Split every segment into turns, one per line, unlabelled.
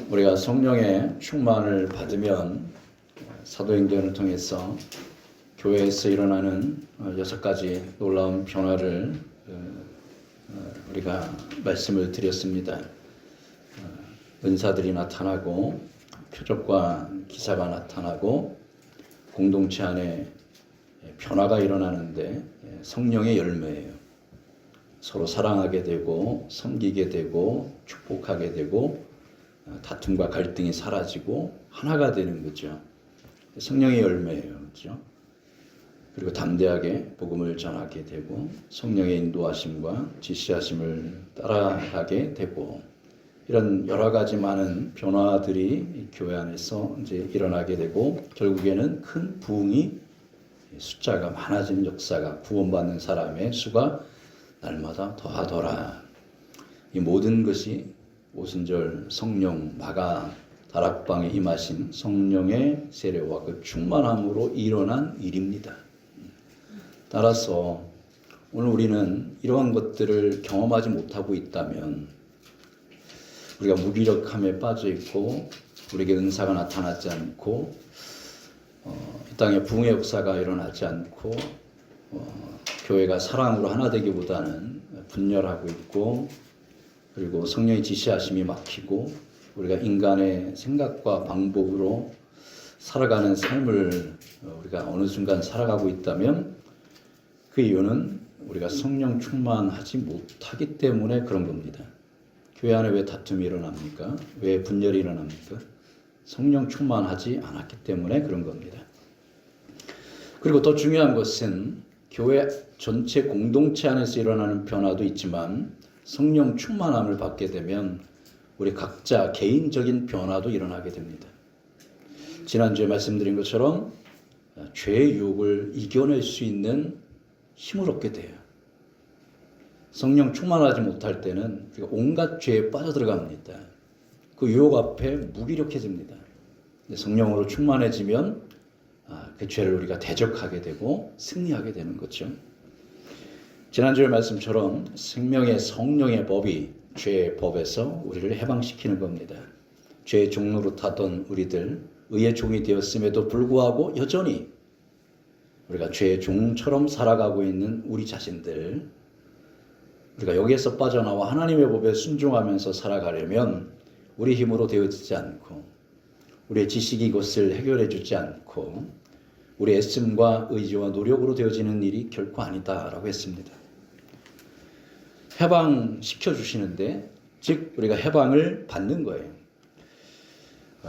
우리가 성령의 충만을 받으면 사도행전을 통해서 교회에서 일어나는 6가지 놀라운 변화를 우리가 말씀을 드렸습니다. 은사들이 나타나고 표적과 기사가 나타나고 공동체 안에 변화가 일어나는데 성령의 열매예요. 서로 사랑하게 되고 섬기게 되고 축복하게 되고 다툼과 갈등이 사라지고 하나가 되는 거죠. 성령의 열매예요. 그렇죠? 그리고 담대하게 복음을 전하게 되고 성령의 인도하심과 지시하심을 따라가게 되고 이런 여러 가지 많은 변화들이 교회 안에서 이제 일어나게 되고 결국에는 큰 부흥이 숫자가 많아지는 역사가 구원받는 사람의 수가 날마다 더하더라. 이 모든 것이 오순절 성령 마가 다락방에 임하신 성령의 세례와 그 충만함으로 일어난 일입니다. 따라서 오늘 우리는 이러한 것들을 경험하지 못하고 있다면 우리가 무기력함에 빠져 있고 우리에게 은사가 나타나지 않고 이 땅에 부흥의 역사가 일어나지 않고 교회가 사랑으로 하나 되기보다는 분열하고 있고 그리고 성령의 지시하심이 막히고 우리가 인간의 생각과 방법으로 살아가는 삶을 우리가 어느 순간 살아가고 있다면 그 이유는 우리가 성령 충만하지 못하기 때문에 그런 겁니다. 교회 안에 왜 다툼이 일어납니까? 왜 분열이 일어납니까? 성령 충만하지 않았기 때문에 그런 겁니다. 그리고 더 중요한 것은 교회 전체 공동체 안에서 일어나는 변화도 있지만 성령 충만함을 받게 되면 우리 각자 개인적인 변화도 일어나게 됩니다. 지난주에 말씀드린 것처럼 죄의 유혹을 이겨낼 수 있는 힘을 얻게 돼요. 성령 충만하지 못할 때는 우리가 온갖 죄에 빠져들어갑니다. 그 유혹 앞에 무기력해집니다. 성령으로 충만해지면 그 죄를 우리가 대적하게 되고 승리하게 되는 거죠. 지난주의 말씀처럼 생명의 성령의 법이 죄의 법에서 우리를 해방시키는 겁니다. 죄의 종로로 타던 우리들, 의의 종이 되었음에도 불구하고 여전히 우리가 죄의 종처럼 살아가고 있는 우리 자신들, 우리가 여기에서 빠져나와 하나님의 법에 순종하면서 살아가려면 우리 힘으로 되어지지 않고 우리의 지식이 이것을 해결해 주지 않고 우리의 애씀과 의지와 노력으로 되어지는 일이 결코 아니다라고 했습니다. 해방시켜 주시는데 즉 우리가 해방을 받는 거예요.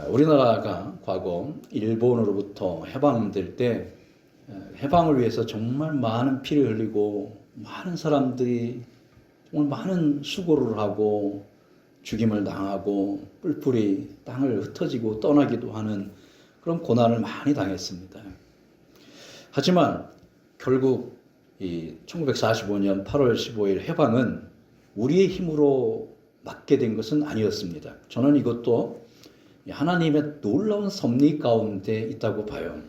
우리나라가 과거 일본으로부터 해방될 때 해방을 위해서 정말 많은 피를 흘리고 많은 사람들이 정말 많은 수고를 하고 죽임을 당하고 뿔뿔이 땅을 흩어지고 떠나기도 하는 그런 고난을 많이 당했습니다. 하지만 결국 이 1945년 8월 15일 해방은 우리의 힘으로 맡게 된 것은 아니었습니다. 저는 이것도 하나님의 놀라운 섭리 가운데 있다고 봐요.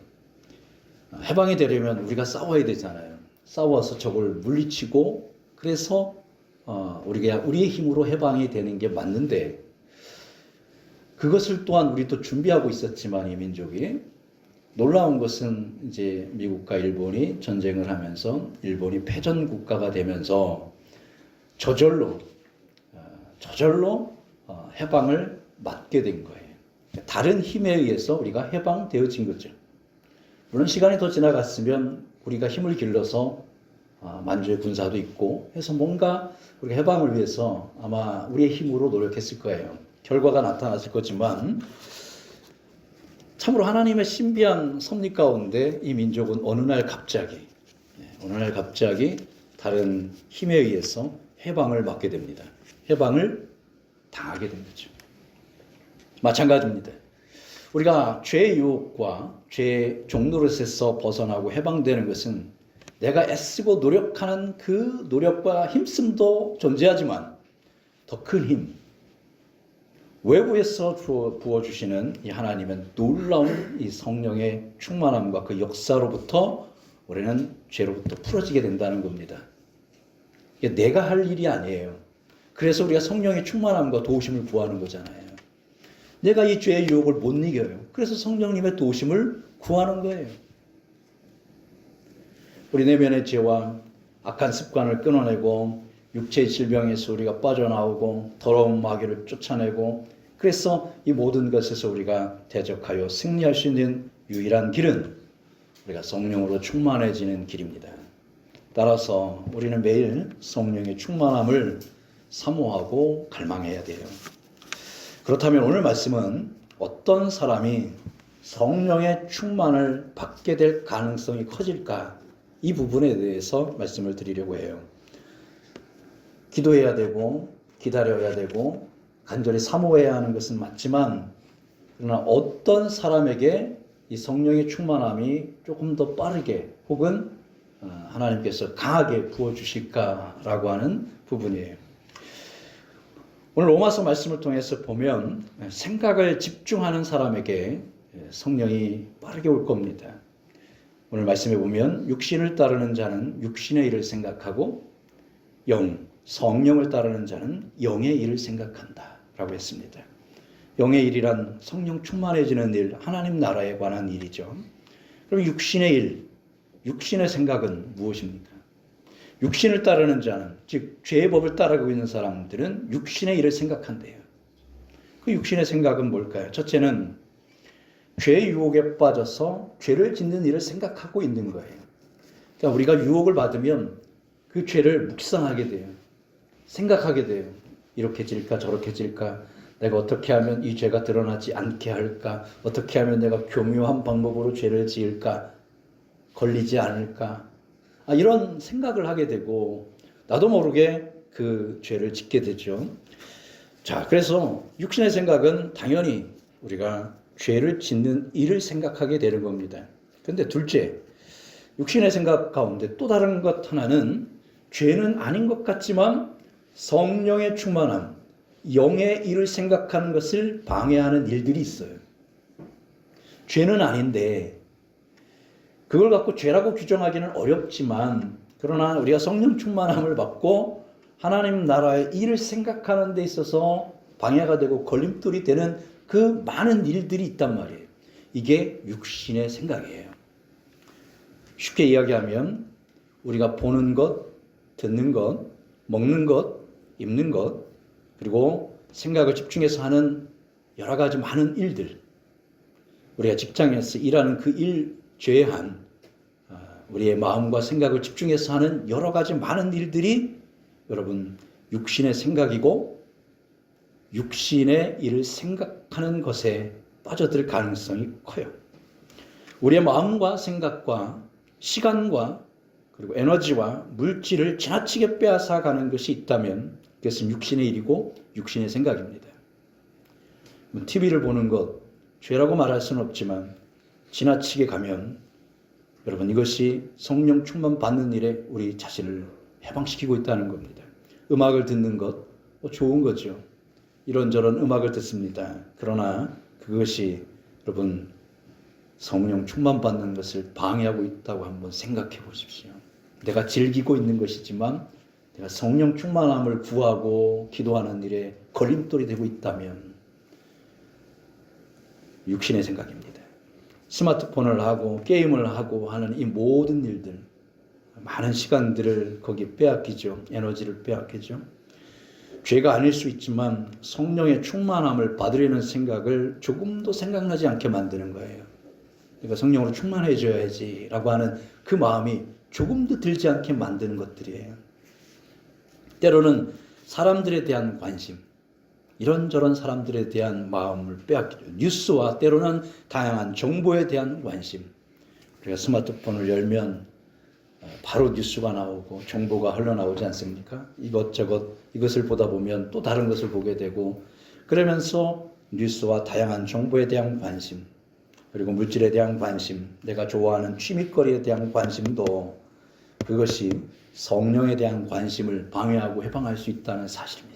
해방이 되려면 우리가 싸워야 되잖아요. 싸워서 적을 물리치고 그래서 우리가 우리의 힘으로 해방이 되는 게 맞는데 그것을 또한 우리도 준비하고 있었지만 이 민족이 놀라운 것은 이제 미국과 일본이 전쟁을 하면서 일본이 패전 국가가 되면서 저절로 해방을 맞게 된 거예요. 다른 힘에 의해서 우리가 해방되어진 거죠. 물론 시간이 더 지나갔으면 우리가 힘을 길러서 만주의 군사도 있고 해서 뭔가 우리가 해방을 위해서 아마 우리의 힘으로 노력했을 거예요. 결과가 나타났을 거지만 참으로 하나님의 신비한 섭리 가운데 이 민족은 어느 날 갑자기 다른 힘에 의해서 해방을 받게 됩니다. 해방을 당하게 된 거죠. 마찬가지입니다. 우리가 죄의 유혹과 죄의 종노릇에서 벗어나고 해방되는 것은 내가 애쓰고 노력하는 그 노력과 힘씀도 존재하지만 더 큰 힘, 외부에서 부어주시는 이 하나님의 놀라운 이 성령의 충만함과 그 역사로부터 우리는 죄로부터 풀어지게 된다는 겁니다. 이게 내가 할 일이 아니에요. 그래서 우리가 성령의 충만함과 도우심을 구하는 거잖아요. 내가 이 죄의 유혹을 못 이겨요. 그래서 성령님의 도우심을 구하는 거예요. 우리 내면의 죄와 악한 습관을 끊어내고 육체의 질병에서 우리가 빠져나오고 더러운 마귀를 쫓아내고 그래서 이 모든 것에서 우리가 대적하여 승리할 수 있는 유일한 길은 우리가 성령으로 충만해지는 길입니다. 따라서 우리는 매일 성령의 충만함을 사모하고 갈망해야 돼요. 그렇다면 오늘 말씀은 어떤 사람이 성령의 충만을 받게 될 가능성이 커질까? 이 부분에 대해서 말씀을 드리려고 해요. 기도해야 되고 기다려야 되고 간절히 사모해야 하는 것은 맞지만 그러나 어떤 사람에게 이 성령의 충만함이 조금 더 빠르게 혹은 하나님께서 강하게 부어주실까라고 하는 부분이에요. 오늘 로마서 말씀을 통해서 보면 생각을 집중하는 사람에게 성령이 빠르게 올 겁니다. 오늘 말씀에 보면 육신을 따르는 자는 육신의 일을 생각하고 성령을 따르는 자는 영의 일을 생각한다 라고 했습니다. 영의 일이란 성령 충만해지는 일, 하나님 나라에 관한 일이죠. 그럼 육신의 일, 육신의 생각은 무엇입니까? 육신을 따르는 자는, 즉 죄의 법을 따르고 있는 사람들은 육신의 일을 생각한대요. 그 육신의 생각은 뭘까요? 첫째는 죄의 유혹에 빠져서 죄를 짓는 일을 생각하고 있는 거예요. 그러니까 우리가 유혹을 받으면 그 죄를 묵상하게 돼요. 생각하게 돼요. 이렇게 질까 저렇게 질까, 내가 어떻게 하면 이 죄가 드러나지 않게 할까, 어떻게 하면 내가 교묘한 방법으로 죄를 지을까, 걸리지 않을까, 이런 생각을 하게 되고 나도 모르게 그 죄를 짓게 되죠. 자, 그래서 육신의 생각은 당연히 우리가 죄를 짓는 일을 생각하게 되는 겁니다. 그런데 둘째, 육신의 생각 가운데 또 다른 것 하나는 죄는 아닌 것 같지만 성령의 충만함, 영의 일을 생각하는 것을 방해하는 일들이 있어요. 죄는 아닌데 그걸 갖고 죄라고 규정하기는 어렵지만 그러나 우리가 성령 충만함을 받고 하나님 나라의 일을 생각하는 데 있어서 방해가 되고 걸림돌이 되는 그 많은 일들이 있단 말이에요. 이게 육신의 생각이에요. 쉽게 이야기하면 우리가 보는 것, 듣는 것, 먹는 것, 입는 것, 그리고 생각을 집중해서 하는 여러 가지 많은 일들, 우리가 직장에서 일하는 그 일 제외한 우리의 마음과 생각을 집중해서 하는 여러 가지 많은 일들이 여러분 육신의 생각이고 육신의 일을 생각하는 것에 빠져들 가능성이 커요. 우리의 마음과 생각과 시간과 그리고 에너지와 물질을 지나치게 빼앗아가는 것이 있다면 그것은 육신의 일이고 육신의 생각입니다. TV를 보는 것, 죄라고 말할 수는 없지만 지나치게 가면 여러분 이것이 성령 충만 받는 일에 우리 자신을 해방시키고 있다는 겁니다. 음악을 듣는 것 좋은 거죠. 이런저런 음악을 듣습니다. 그러나 그것이 여러분 성령 충만 받는 것을 방해하고 있다고 한번 생각해 보십시오. 내가 즐기고 있는 것이지만 내가 성령 충만함을 구하고 기도하는 일에 걸림돌이 되고 있다면 육신의 생각입니다. 스마트폰을 하고 게임을 하고 하는 이 모든 일들, 많은 시간들을 거기 빼앗기죠. 에너지를 빼앗기죠. 죄가 아닐 수 있지만 성령의 충만함을 받으려는 생각을 조금도 생각나지 않게 만드는 거예요. 그러니까 성령으로 충만해져야지 라고 하는 그 마음이 조금도 들지 않게 만드는 것들이에요. 때로는 사람들에 대한 관심, 이런저런 사람들에 대한 마음을 빼앗기죠. 뉴스와 때로는 다양한 정보에 대한 관심. 우리가 스마트폰을 열면 바로 뉴스가 나오고 정보가 흘러나오지 않습니까? 이것저것 이것을 보다 보면 또 다른 것을 보게 되고 그러면서 뉴스와 다양한 정보에 대한 관심 그리고 물질에 대한 관심, 내가 좋아하는 취미거리에 대한 관심도 그것이 성령에 대한 관심을 방해하고 해방할 수 있다는 사실입니다.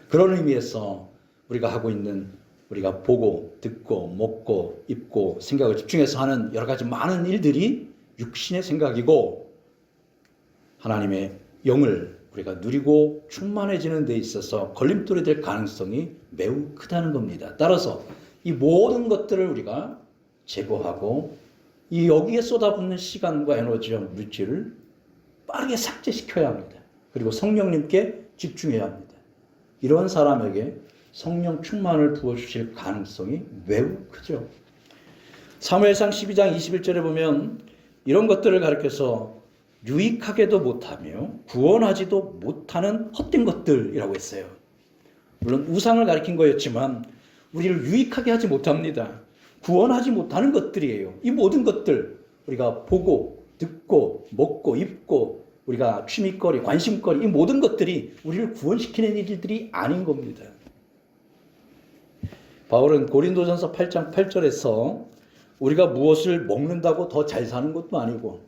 그런 의미에서 우리가 하고 있는 우리가 보고 듣고 먹고 입고 생각을 집중해서 하는 여러 가지 많은 일들이 육신의 생각이고 하나님의 영을 우리가 누리고 충만해지는 데 있어서 걸림돌이 될 가능성이 매우 크다는 겁니다. 따라서 이 모든 것들을 우리가 제거하고 이 여기에 쏟아붓는 시간과 에너지와 물질을 빠르게 삭제시켜야 합니다. 그리고 성령님께 집중해야 합니다. 이런 사람에게 성령 충만을 부어주실 가능성이 매우 크죠. 사무엘상 12장 21절에 보면 이런 것들을 가리켜서 유익하게도 못하며 구원하지도 못하는 헛된 것들이라고 했어요. 물론 우상을 가리킨 거였지만 우리를 유익하게 하지 못합니다. 구원하지 못하는 것들이에요. 이 모든 것들 우리가 보고 듣고 먹고 입고 우리가 취미거리 관심거리 이 모든 것들이 우리를 구원시키는 일들이 아닌 겁니다. 바울은 고린도전서 8장 8절에서 우리가 무엇을 먹는다고 더 잘 사는 것도 아니고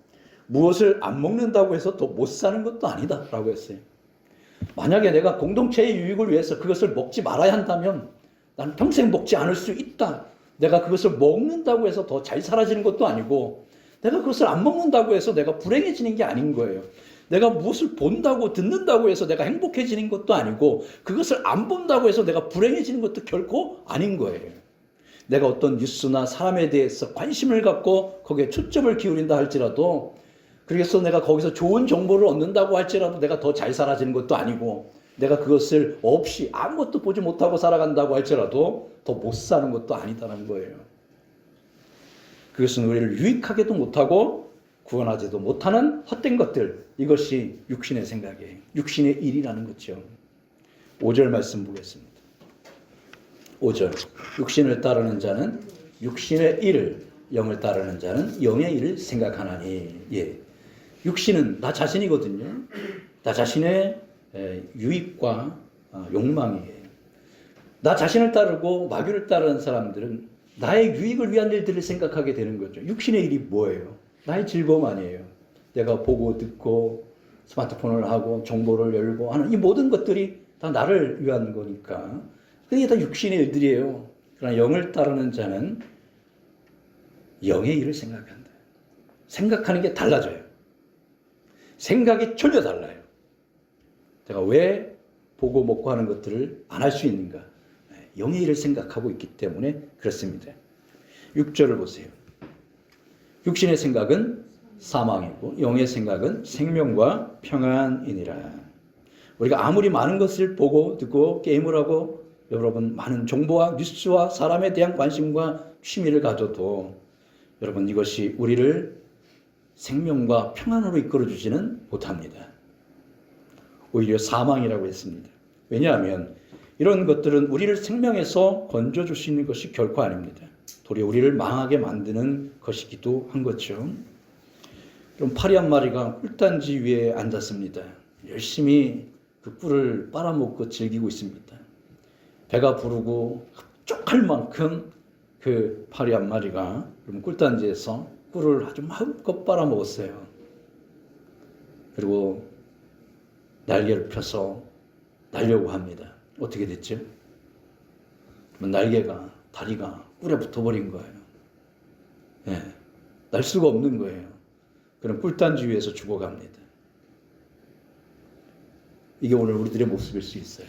무엇을 안 먹는다고 해서 더 못 사는 것도 아니다 라고 했어요. 만약에 내가 공동체의 유익을 위해서 그것을 먹지 말아야 한다면 나는 평생 먹지 않을 수 있다. 내가 그것을 먹는다고 해서 더 잘 살아지는 것도 아니고 내가 그것을 안 먹는다고 해서 내가 불행해지는 게 아닌 거예요. 내가 무엇을 본다고 듣는다고 해서 내가 행복해지는 것도 아니고 그것을 안 본다고 해서 내가 불행해지는 것도 결코 아닌 거예요. 내가 어떤 뉴스나 사람에 대해서 관심을 갖고 거기에 초점을 기울인다 할지라도 그래서 내가 거기서 좋은 정보를 얻는다고 할지라도 내가 더 잘 살아지는 것도 아니고 내가 그것을 없이 아무것도 보지 못하고 살아간다고 할지라도 더 못 사는 것도 아니다라는 거예요. 그것은 우리를 유익하게도 못하고 구원하지도 못하는 헛된 것들, 이것이 육신의 생각이에요. 육신의 일이라는 거죠. 5절 말씀 보겠습니다. 5절 육신을 따르는 자는 육신의 일을, 영을 따르는 자는 영의 일을 생각하나니. 예. 육신은 나 자신이거든요. 나 자신의 유익과 욕망이에요. 나 자신을 따르고 마귀를 따르는 사람들은 나의 유익을 위한 일들을 생각하게 되는 거죠. 육신의 일이 뭐예요? 나의 즐거움 아니에요. 내가 보고 듣고 스마트폰을 하고 정보를 열고 하는 이 모든 것들이 다 나를 위한 거니까 그게 다 육신의 일들이에요. 그러나 영을 따르는 자는 영의 일을 생각한다. 생각하는 게 달라져요. 생각이 전혀 달라요. 제가 왜 보고 먹고 하는 것들을 안 할 수 있는가? 영의 일을 생각하고 있기 때문에 그렇습니다. 6절을 보세요. 육신의 생각은 사망이고 영의 생각은 생명과 평안이니라. 우리가 아무리 많은 것을 보고 듣고 게임을 하고 여러분 많은 정보와 뉴스와 사람에 대한 관심과 취미를 가져도 여러분 이것이 우리를 생명과 평안으로 이끌어주지는 못합니다. 오히려 사망이라고 했습니다. 왜냐하면 이런 것들은 우리를 생명에서 건져줄 수 있는 것이 결코 아닙니다. 도리어 우리를 망하게 만드는 것이기도 한 거죠. 그럼 파리 한 마리가 꿀단지 위에 앉았습니다. 열심히 그 꿀을 빨아먹고 즐기고 있습니다. 배가 부르고 흡족할 만큼 그 파리 한 마리가 꿀단지에서 꿀을 아주 마음껏 빨아먹었어요. 그리고 날개를 펴서 날려고 합니다. 어떻게 됐죠? 날개가, 다리가 꿀에 붙어버린 거예요. 네, 날 수가 없는 거예요. 그럼 꿀단지 위에서 죽어갑니다. 이게 오늘 우리들의 모습일 수 있어요.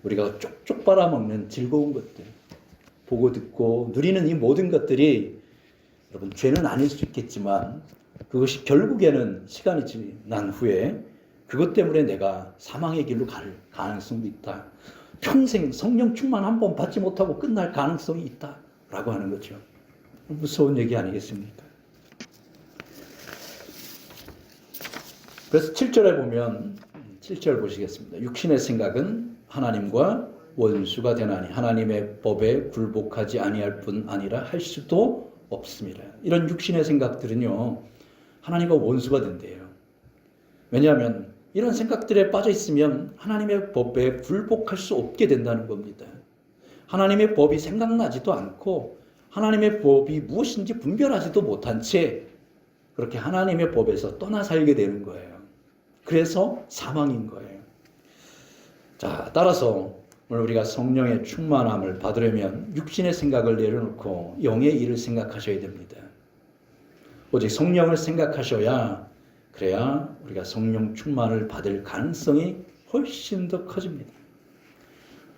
우리가 쪽쪽 빨아먹는 즐거운 것들, 보고 듣고 누리는 이 모든 것들이 여러분 죄는 아닐 수 있겠지만 그것이 결국에는 시간이 지난 후에 그것 때문에 내가 사망의 길로 갈 가능성도 있다. 평생 성령 충만 한 번 받지 못하고 끝날 가능성이 있다라고 하는 거죠. 무서운 얘기 아니겠습니까? 그래서 7절에 보면 7절 보시겠습니다. 육신의 생각은 하나님과 원수가 되나니 하나님의 법에 굴복하지 아니할 뿐 아니라 할 수도 없습니다. 이런 육신의 생각들은요, 하나님과 원수가 된대요. 왜냐하면 이런 생각들에 빠져 있으면 하나님의 법에 굴복할 수 없게 된다는 겁니다. 하나님의 법이 생각나지도 않고 하나님의 법이 무엇인지 분별하지도 못한 채 그렇게 하나님의 법에서 떠나 살게 되는 거예요. 그래서 사망인 거예요. 자, 따라서 오늘 우리가 성령의 충만함을 받으려면 육신의 생각을 내려놓고 영의 일을 생각하셔야 됩니다. 오직 성령을 생각하셔야 그래야 우리가 성령 충만을 받을 가능성이 훨씬 더 커집니다.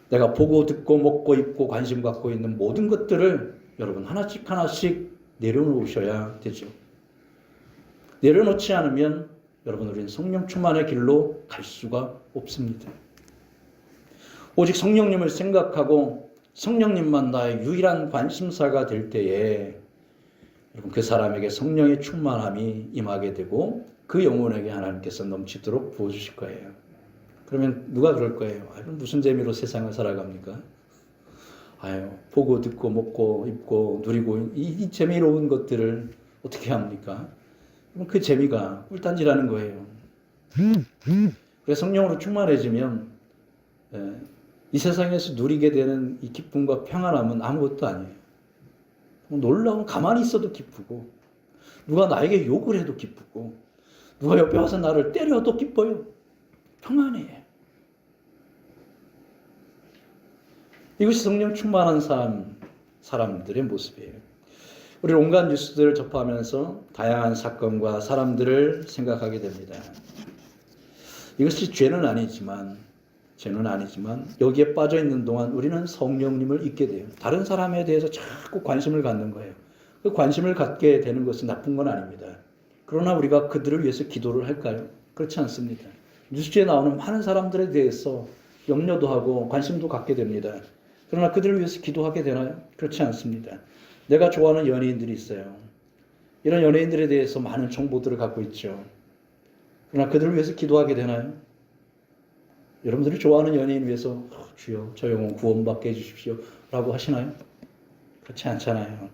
내가 보고 듣고 먹고 입고 관심 갖고 있는 모든 것들을 여러분 하나씩 하나씩 내려놓으셔야 되죠. 내려놓지 않으면 여러분 우리는 성령 충만의 길로 갈 수가 없습니다. 오직 성령님을 생각하고 성령님만 나의 유일한 관심사가 될 때에 여러분 그 사람에게 성령의 충만함이 임하게 되고 그 영혼에게 하나님께서 넘치도록 부어주실 거예요. 그러면 누가 그럴 거예요? 무슨 재미로 세상을 살아갑니까? 보고 듣고 먹고 입고 누리고 이 재미로운 것들을 어떻게 합니까? 그 재미가 꿀단지라는 거예요. 그래서 성령으로 충만해지면 이 세상에서 누리게 되는 이 기쁨과 평안함은 아무것도 아니에요. 놀라운 가만히 있어도 기쁘고 누가 나에게 욕을 해도 기쁘고 누가 옆에 와서 나를 때려도 기뻐요. 평안해. 이것이 성령 충만한 사람들의 모습이에요. 우리 온갖 뉴스들을 접하면서 다양한 사건과 사람들을 생각하게 됩니다. 이것이 죄는 아니지만 여기에 빠져 있는 동안 우리는 성령님을 잊게 돼요. 다른 사람에 대해서 자꾸 관심을 갖는 거예요. 그 관심을 갖게 되는 것은 나쁜 건 아닙니다. 그러나 우리가 그들을 위해서 기도를 할까요? 그렇지 않습니다. 뉴스에 나오는 많은 사람들에 대해서 염려도 하고 관심도 갖게 됩니다. 그러나 그들을 위해서 기도하게 되나요? 그렇지 않습니다. 내가 좋아하는 연예인들이 있어요. 이런 연예인들에 대해서 많은 정보들을 갖고 있죠. 그러나 그들을 위해서 기도하게 되나요? 여러분들이 좋아하는 연예인 위해서 주여 저 영혼 구원받게 해주십시오 라고 하시나요? 그렇지 않잖아요.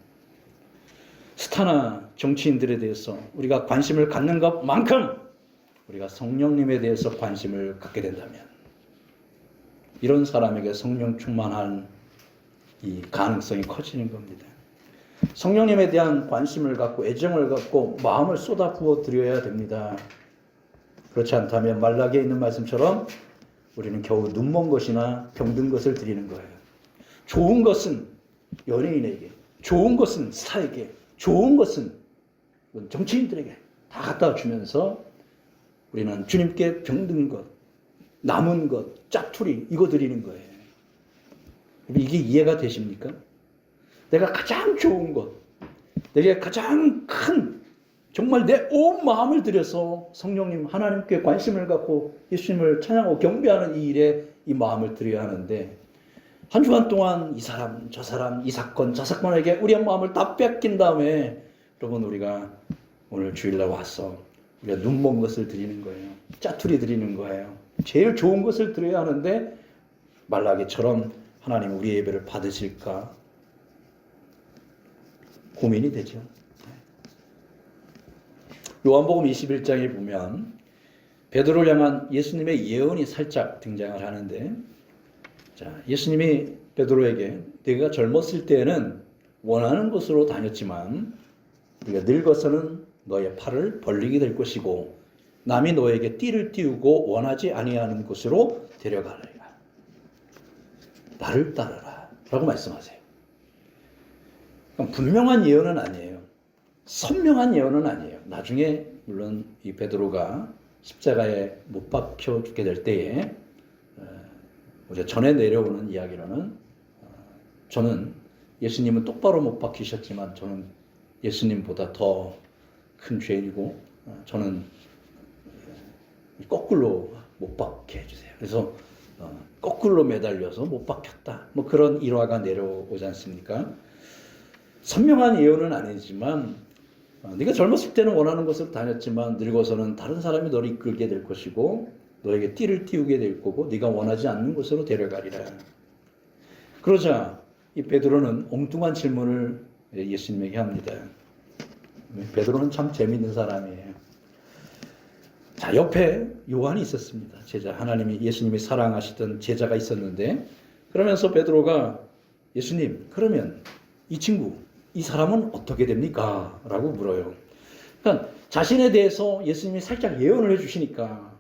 스타나 정치인들에 대해서 우리가 관심을 갖는 것만큼 우리가 성령님에 대해서 관심을 갖게 된다면 이런 사람에게 성령 충만한 이 가능성이 커지는 겁니다. 성령님에 대한 관심을 갖고 애정을 갖고 마음을 쏟아 부어 드려야 됩니다. 그렇지 않다면 말라기에 있는 말씀처럼 우리는 겨우 눈먼 것이나 병든 것을 드리는 거예요. 좋은 것은 연예인에게, 좋은 것은 스타에게, 좋은 것은 정치인들에게 다 갖다 주면서 우리는 주님께 병든 것, 남은 것, 짜투리 이거 드리는 거예요. 이게 이해가 되십니까? 내가 가장 좋은 것, 내게 가장 큰 정말 내 온 마음을 들여서 성령님 하나님께 관심을 갖고 예수님을 찬양하고 경배하는 이 일에 이 마음을 드려야 하는데 한 주간 동안 이 사람 저 사람 이 사건 저 사건에게 우리의 마음을 다 뺏긴 다음에 여러분 우리가 오늘 주일날 와서 우리가 눈먼 것을 드리는 거예요. 짜투리 드리는 거예요. 제일 좋은 것을 드려야 하는데 말라기처럼 하나님 우리의 예배를 받으실까 고민이 되죠. 요한복음 21장에 보면 베드로를 향한 예수님의 예언이 살짝 등장을 하는데 예수님이 베드로에게 네가 젊었을 때에는 원하는 곳으로 다녔지만 네가 늙어서는 너의 팔을 벌리게 될 것이고 남이 너에게 띠를 띄우고 원하지 아니하는 곳으로 데려가리라. 나를 따르라 라고 말씀하세요. 분명한 예언은 아니에요. 선명한 예언은 아니에요. 나중에 물론 이 베드로가 십자가에 못 박혀 죽게 될 때에 우리가 전에 내려오는 이야기로는 저는 예수님은 똑바로 못 박히셨지만 저는 예수님보다 더 큰 죄인이고 저는 거꾸로 못 박게 해주세요. 그래서 거꾸로 매달려서 못 박혔다. 뭐 그런 일화가 내려오지 않습니까? 선명한 예언은 아니지만 네가 젊었을 때는 원하는 곳으로 다녔지만 늙어서는 다른 사람이 너를 이끌게 될 것이고 너에게 띠를 띄우게 될 거고 네가 원하지 않는 곳으로 데려가리라. 그러자 이 베드로는 엉뚱한 질문을 예수님에게 합니다. 베드로는 참 재밌는 사람이에요. 자, 옆에 요한이 있었습니다. 제자, 예수님이 사랑하시던 제자가 있었는데 그러면서 베드로가 예수님, 그러면 이 친구, 이 사람은 어떻게 됩니까? 라고 물어요. 그러니까 자신에 대해서 예수님이 살짝 예언을 해주시니까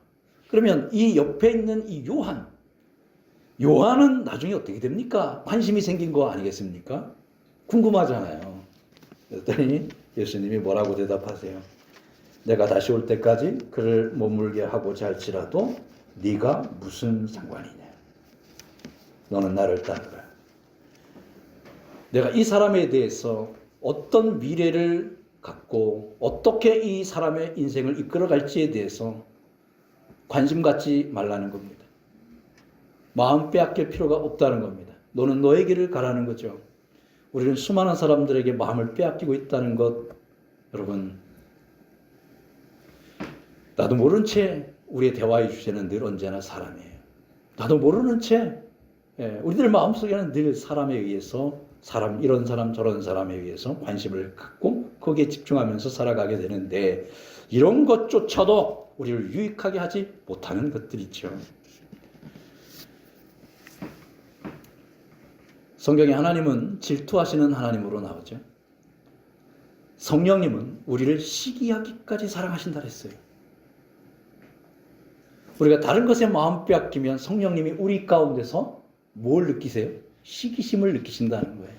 그러면 이 옆에 있는 이 요한은 나중에 어떻게 됩니까? 관심이 생긴 거 아니겠습니까? 궁금하잖아요. 그랬더니 예수님이 뭐라고 대답하세요? 내가 다시 올 때까지 그를 머물게 하고자 할지라도 네가 무슨 상관이냐. 너는 나를 따르라. 내가 이 사람에 대해서 어떤 미래를 갖고 어떻게 이 사람의 인생을 이끌어갈지에 대해서 관심 갖지 말라는 겁니다. 마음 빼앗길 필요가 없다는 겁니다. 너는 너의 길을 가라는 거죠. 우리는 수많은 사람들에게 마음을 빼앗기고 있다는 것, 여러분, 나도 모른 채 우리의 대화의 주제는 늘 언제나 사람이에요. 나도 모르는 채 우리들 마음속에는 늘 사람에 의해서 이런 사람 저런 사람에 의해서 관심을 갖고 거기에 집중하면서 살아가게 되는데 이런 것조차도 우리를 유익하게 하지 못하는 것들이죠. 성경에 하나님은 질투하시는 하나님으로 나오죠. 성령님은 우리를 시기하기까지 사랑하신다 그랬어요. 우리가 다른 것에 마음 빼앗기면 성령님이 우리 가운데서 뭘 느끼세요? 시기심을 느끼신다는 거예요.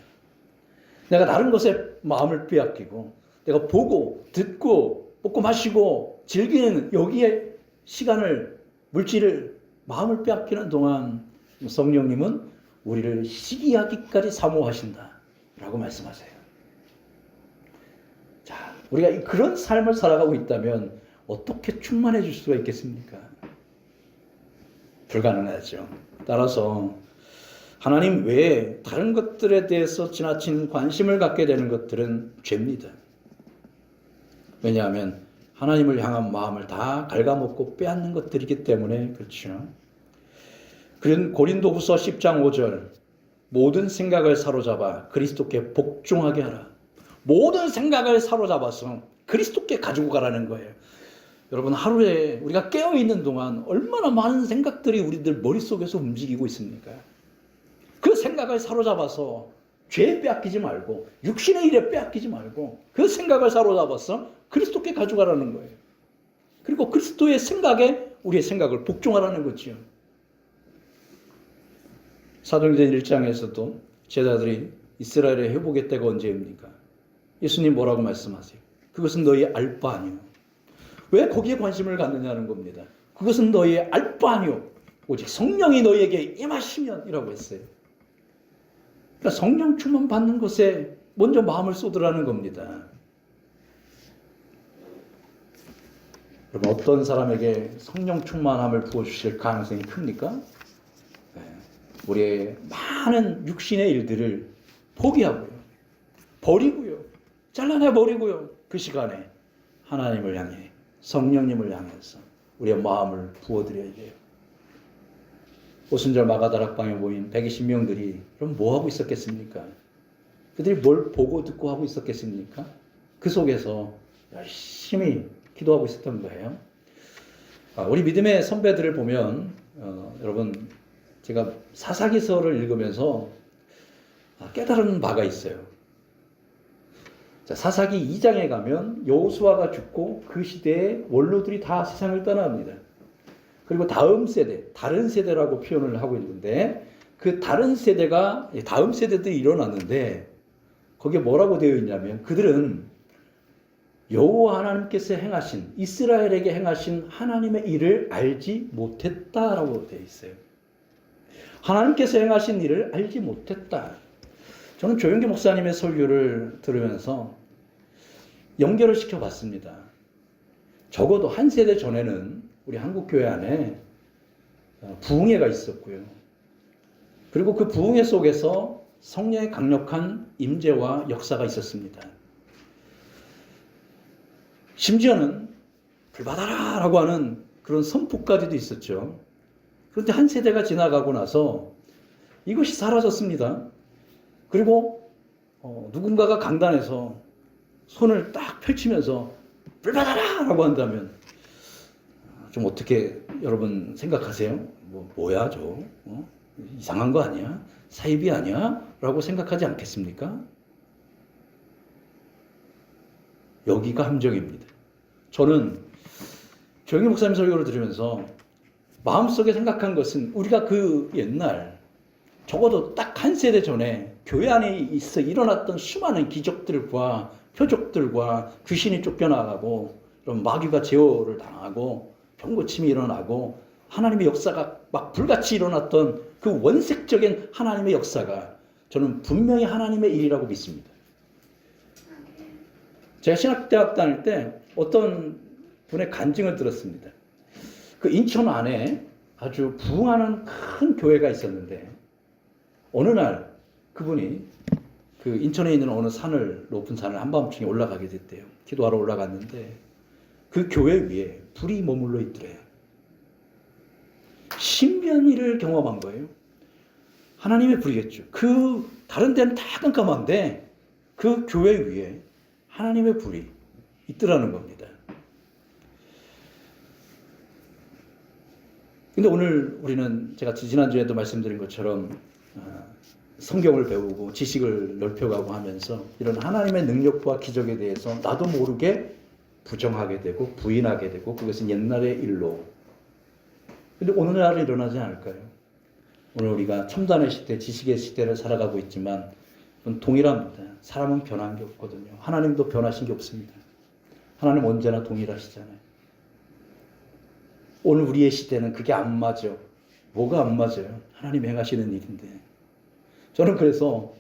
내가 다른 것에 마음을 빼앗기고 내가 보고 듣고 먹고 마시고 즐기는 여기에 시간을 물질을 마음을 빼앗기는 동안 성령님은 우리를 시기하기까지 사모하신다라고 말씀하세요. 자, 우리가 그런 삶을 살아가고 있다면 어떻게 충만해질 수가 있겠습니까? 불가능하죠. 따라서 하나님 외에 다른 것들에 대해서 지나친 관심을 갖게 되는 것들은 죄입니다. 왜냐하면 하나님을 향한 마음을 다 갉아먹고 빼앗는 것들이기 때문에 그렇죠. 그런 고린도후서 10장 5절 모든 생각을 사로잡아 그리스도께 복종하게 하라. 모든 생각을 사로잡아서 그리스도께 가지고 가라는 거예요. 여러분 하루에 우리가 깨어있는 동안 얼마나 많은 생각들이 우리들 머릿속에서 움직이고 있습니까? 그 생각을 사로잡아서 죄에 빼앗기지 말고 육신의 일에 빼앗기지 말고 그 생각을 사로잡아서 그리스도께 가져가라는 거예요. 그리고 그리스도의 생각에 우리의 생각을 복종하라는 거죠. 사도행전 1장에서도 제자들이 이스라엘의 회복의 때가 언제입니까? 예수님 뭐라고 말씀하세요? 그것은 너희의 알 바 아니요. 왜 거기에 관심을 갖느냐는 겁니다. 그것은 너희의 알 바 아니요. 오직 성령이 너희에게 임하시면이라고 했어요. 그러니까 성령 충만 받는 것에 먼저 마음을 쏟으라는 겁니다. 여러분 어떤 사람에게 성령 충만함을 부어주실 가능성이 큽니까? 우리의 많은 육신의 일들을 포기하고요. 버리고요. 잘라내버리고요. 그 시간에 하나님을 향해 성령님을 향해서 우리의 마음을 부어드려야 돼요. 오순절 마가다락방에 모인 120명들이 그럼 뭐 하고 있었겠습니까? 그들이 뭘 보고 듣고 하고 있었겠습니까? 그 속에서 열심히 기도하고 있었던 거예요. 우리 믿음의 선배들을 보면 여러분 제가 사사기서를 읽으면서 깨달은 바가 있어요. 자, 사사기 2장에 가면 여호수아가 죽고 그 시대의 원로들이 다 세상을 떠납니다. 그리고 다음 세대, 다른 세대라고 표현을 하고 있는데 그 다른 세대가 다음 세대들이 일어났는데 거기에 뭐라고 되어 있냐면 그들은 여호와 하나님께서 행하신 이스라엘에게 행하신 하나님의 일을 알지 못했다라고 되어 있어요. 하나님께서 행하신 일을 알지 못했다. 저는 조영기 목사님의 설교를 들으면서 연결을 시켜봤습니다. 적어도 한 세대 전에는 우리 한국교회 안에 부흥회가 있었고요. 그리고 그 부흥회 속에서 성령의 강력한 임재와 역사가 있었습니다. 심지어는 불받아라 라고 하는 그런 선포까지도 있었죠. 그런데 한 세대가 지나가고 나서 이것이 사라졌습니다. 그리고 누군가가 강단에서 손을 딱 펼치면서 불받아라 라고 한다면 좀 어떻게 여러분 생각하세요? 뭐야 저? 이상한 거 아니야? 사이비 아니야? 라고 생각하지 않겠습니까? 여기가 함정입니다. 저는 조영기 목사님 설교를 들으면서 마음속에 생각한 것은 우리가 그 옛날 적어도 딱 한 세대 전에 교회 안에 있어 일어났던 수많은 기적들과 표적들과 귀신이 쫓겨나가고 그럼 마귀가 제어를 당하고 병고침이 일어나고 하나님의 역사가 막 불같이 일어났던 그 원색적인 하나님의 역사가 저는 분명히 하나님의 일이라고 믿습니다. 제가 신학대학 다닐 때 어떤 분의 간증을 들었습니다. 그 인천 안에 아주 부흥하는 큰 교회가 있었는데 어느 날 그분이 그 인천에 있는 어느 산을, 높은 산을 한밤중에 올라가게 됐대요. 기도하러 올라갔는데 그 교회 위에 불이 머물러 있더래요. 신비한 일을 경험한 거예요. 하나님의 불이겠죠. 그 다른 데는 다 깜깜한데 그 교회 위에 하나님의 불이 있더라는 겁니다. 근데 오늘 우리는 제가 지난주에도 말씀드린 것처럼 성경을 배우고 지식을 넓혀가고 하면서 이런 하나님의 능력과 기적에 대해서 나도 모르게 부정하게 되고 부인하게 되고 그것은 옛날의 일로. 근데 오늘날은 일어나지 않을까요? 오늘 우리가 첨단의 시대, 지식의 시대를 살아가고 있지만 동일합니다. 사람은 변한 게 없거든요. 하나님도 변하신 게 없습니다. 하나님 언제나 동일하시잖아요. 오늘 우리의 시대는 그게 안 맞아. 뭐가 안 맞아요? 하나님 행하시는 일인데. 저는 그래서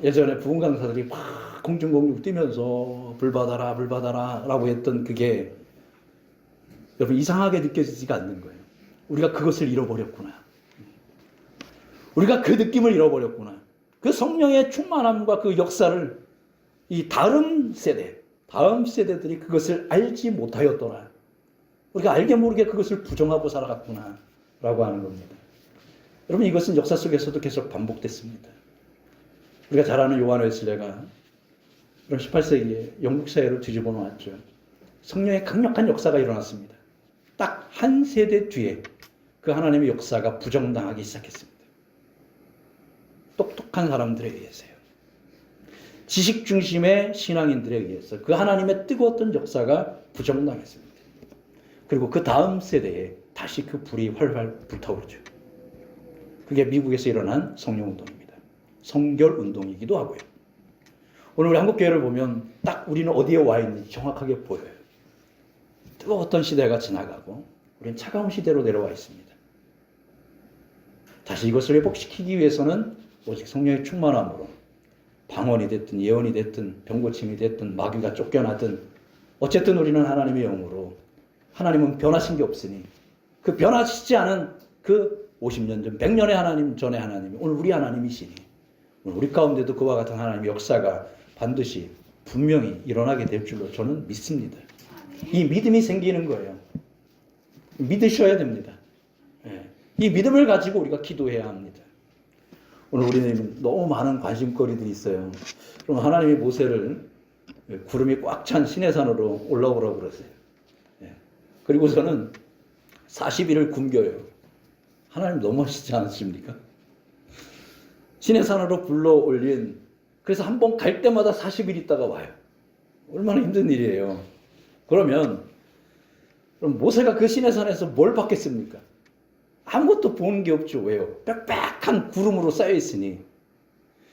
예전에 부흥 강사들이 막 공중공중 뛰면서 불 받아라 불 받아라 라고 했던 그게 여러분 이상하게 느껴지지가 않는 거예요. 우리가 그것을 잃어버렸구나. 우리가 그 느낌을 잃어버렸구나. 그 성령의 충만함과 그 역사를 이 다음 세대들이 그것을 알지 못하였더라. 우리가 알게 모르게 그것을 부정하고 살아갔구나 라고 하는 겁니다. 여러분 이것은 역사 속에서도 계속 반복됐습니다. 우리가 잘 아는 요한 웨슬레가 18세기에 영국 사회를 뒤집어 놓았죠. 성령의 강력한 역사가 일어났습니다. 딱 한 세대 뒤에 그 하나님의 역사가 부정당하기 시작했습니다. 똑똑한 사람들에 의해서요. 지식 중심의 신앙인들에 의해서 그 하나님의 뜨거웠던 역사가 부정당했습니다. 그리고 그 다음 세대에 다시 그 불이 활활 불타오르죠. 그게 미국에서 일어난 성령운동입니다. 성결운동이기도 하고요. 오늘 우리 한국교회를 보면 딱 우리는 어디에 와 있는지 정확하게 보여요. 뜨거웠던 시대가 지나가고 우리는 차가운 시대로 내려와 있습니다. 다시 이것을 회복시키기 위해서는 오직 성령의 충만함으로 방언이 됐든 예언이 됐든 병고침이 됐든 마귀가 쫓겨나든 어쨌든 우리는 하나님의 영으로 하나님은 변하신 게 없으니 그 변하시지 않은 그 50년 전 100년의 하나님 전의 하나님이 오늘 우리 하나님이시니 오늘 우리 가운데도 그와 같은 하나님의 역사가 반드시 분명히 일어나게 될 줄로 저는 믿습니다. 이 믿음이 생기는 거예요. 믿으셔야 됩니다. 이 믿음을 가지고 우리가 기도해야 합니다. 오늘 우리는 너무 많은 관심거리들이 있어요. 그럼 하나님이 모세를 구름이 꽉 찬 시내산으로 올라오라고 그러세요. 그리고서는 40일을 굶겨요. 하나님 너무하시지 않으십니까? 시내산으로 불러 올린, 그래서 한 번 갈 때마다 40일 있다가 와요. 얼마나 힘든 일이에요. 그럼 모세가 그 시내산에서 뭘 받겠습니까? 아무것도 보는 게 없죠. 왜요? 빽빽한 구름으로 쌓여있으니.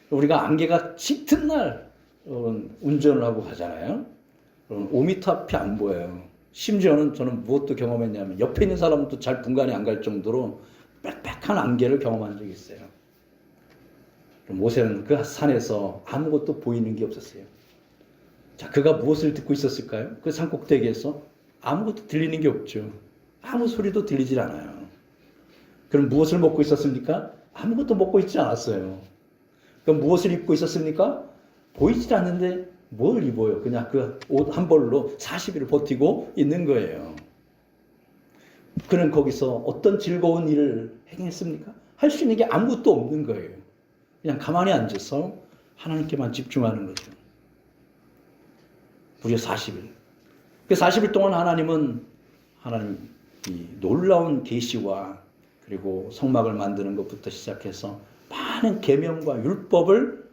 우리가 안개가 짙은 날 운전을 하고 가잖아요. 그럼 5m 앞이 안 보여요. 심지어는 저는 무엇도 경험했냐면 옆에 있는 사람도 잘 분간이 안 갈 정도로 빽빽한 안개를 경험한 적이 있어요. 모세는 그 산에서 아무것도 보이는 게 없었어요. 자, 그가 무엇을 듣고 있었을까요? 그 산꼭대기에서 아무것도 들리는 게 없죠. 아무 소리도 들리질 않아요. 그럼 무엇을 먹고 있었습니까? 아무것도 먹고 있지 않았어요. 그럼 무엇을 입고 있었습니까? 보이질 않는데 뭘 입어요? 그냥 그 옷 한 벌로 40일을 버티고 있는 거예요. 그는 거기서 어떤 즐거운 일을 행했습니까? 할 수 있는 게 아무것도 없는 거예요. 그냥 가만히 앉아서 하나님께만 집중하는 거죠. 무려 40일. 그 40일 동안 하나님 이 놀라운 계시와 그리고 성막을 만드는 것부터 시작해서 많은 계명과 율법을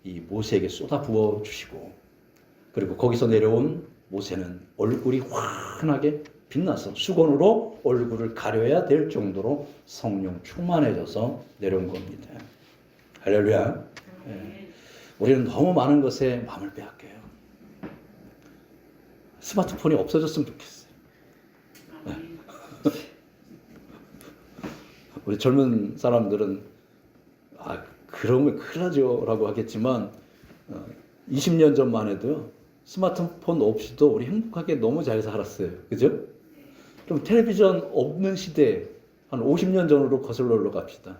이 모세에게 쏟아 부어 주시고, 그리고 거기서 내려온 모세는 얼굴이 환하게 빛나서 수건으로 얼굴을 가려야 될 정도로 성령 충만해져서 내려온 겁니다. 할렐루야. 우리는 너무 많은 것에 마음을 빼앗겨요. 스마트폰이 없어졌으면 좋겠어요. 우리 젊은 사람들은 그러면 큰일 나죠 라고 하겠지만 20년 전만 해도요, 스마트폰 없이도 우리 행복하게 너무 잘 살았어요. 그죠? 그럼 텔레비전 없는 시대, 한 50년 전으로 거슬러 올라갑시다.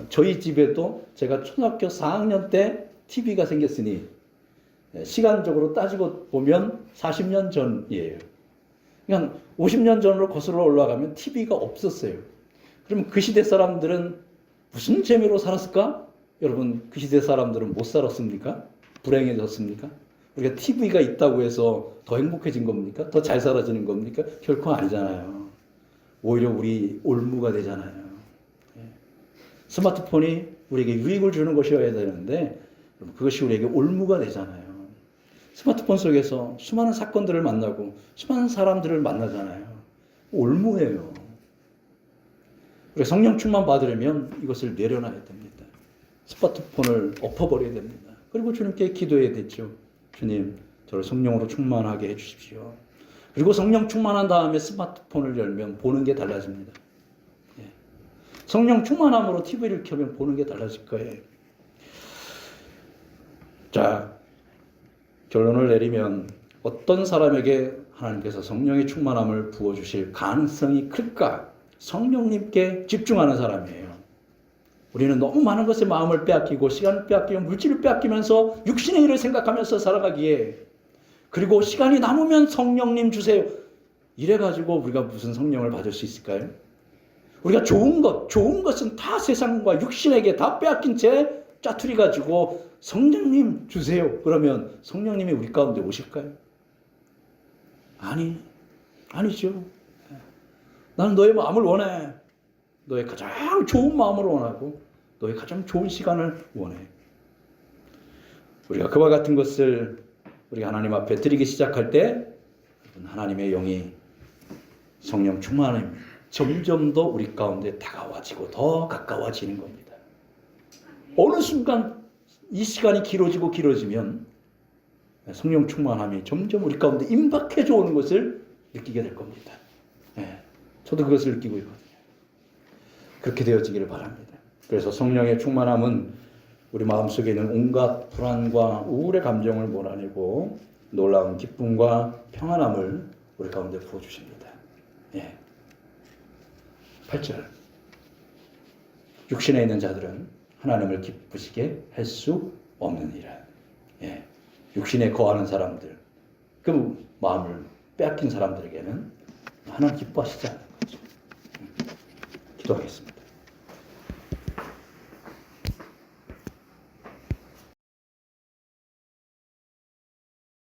저희 집에도 제가 초등학교 4학년 때 TV가 생겼으니 시간적으로 따지고 보면 40년 전이에요. 그러니까 50년 전으로 거슬러 올라가면 TV가 없었어요. 그러면 그 시대 사람들은 무슨 재미로 살았을까? 여러분, 그 시대 사람들은 못 살았습니까? 불행해졌습니까? 우리가 TV가 있다고 해서 더 행복해진 겁니까? 더 잘 살아지는 겁니까? 결코 아니잖아요. 오히려 우리 올무가 되잖아요. 스마트폰이 우리에게 유익을 주는 것이어야 되는데 그것이 우리에게 올무가 되잖아요. 스마트폰 속에서 수많은 사건들을 만나고 수많은 사람들을 만나잖아요. 올무예요. 우리가 성령 충만 받으려면 이것을 내려놔야 됩니다. 스마트폰을 엎어버려야 됩니다. 그리고 주님께 기도해야 되죠. 주님, 저를 성령으로 충만하게 해주십시오. 그리고 성령 충만한 다음에 스마트폰을 열면 보는 게 달라집니다. 성령 충만함으로 TV를 켜면 보는 게 달라질 거예요. 자, 결론을 내리면 어떤 사람에게 하나님께서 성령의 충만함을 부어주실 가능성이 클까? 성령님께 집중하는 사람이에요. 우리는 너무 많은 것에 마음을 빼앗기고 시간을 빼앗기고 물질을 빼앗기면서 육신의 일을 생각하면서 살아가기에, 그리고 시간이 남으면 성령님 주세요. 이래가지고 우리가 무슨 성령을 받을 수 있을까요? 우리가 좋은 것은 다 세상과 육신에게 다 빼앗긴 채 짜투리 가지고 성령님 주세요. 그러면 성령님이 우리 가운데 오실까요? 아니죠. 나는 너의 마음을 원해. 너의 가장 좋은 마음을 원하고 너의 가장 좋은 시간을 원해. 우리가 그와 같은 것을 우리가 하나님 앞에 드리기 시작할 때 하나님의 영이 성령 충만함 점점 더 우리 가운데 다가와지고 더 가까워지는 겁니다. 어느 순간 이 시간이 길어지면 성령 충만함이 점점 우리 가운데 임박해져 오는 것을 느끼게 될 겁니다. 저도 그것을 느끼고 있거든요. 그렇게 되어지기를 바랍니다. 그래서 성령의 충만함은 우리 마음속에 있는 온갖 불안과 우울의 감정을 몰아내고 놀라운 기쁨과 평안함을 우리 가운데 부어주십니다. 8절. 육신에 있는 자들은 하나님을 기쁘시게 할 수 없느니라. 육신에 거하는 사람들, 그 마음을 빼앗긴 사람들에게는 하나님 기뻐하시지 않는 거죠. 기도하겠습니다.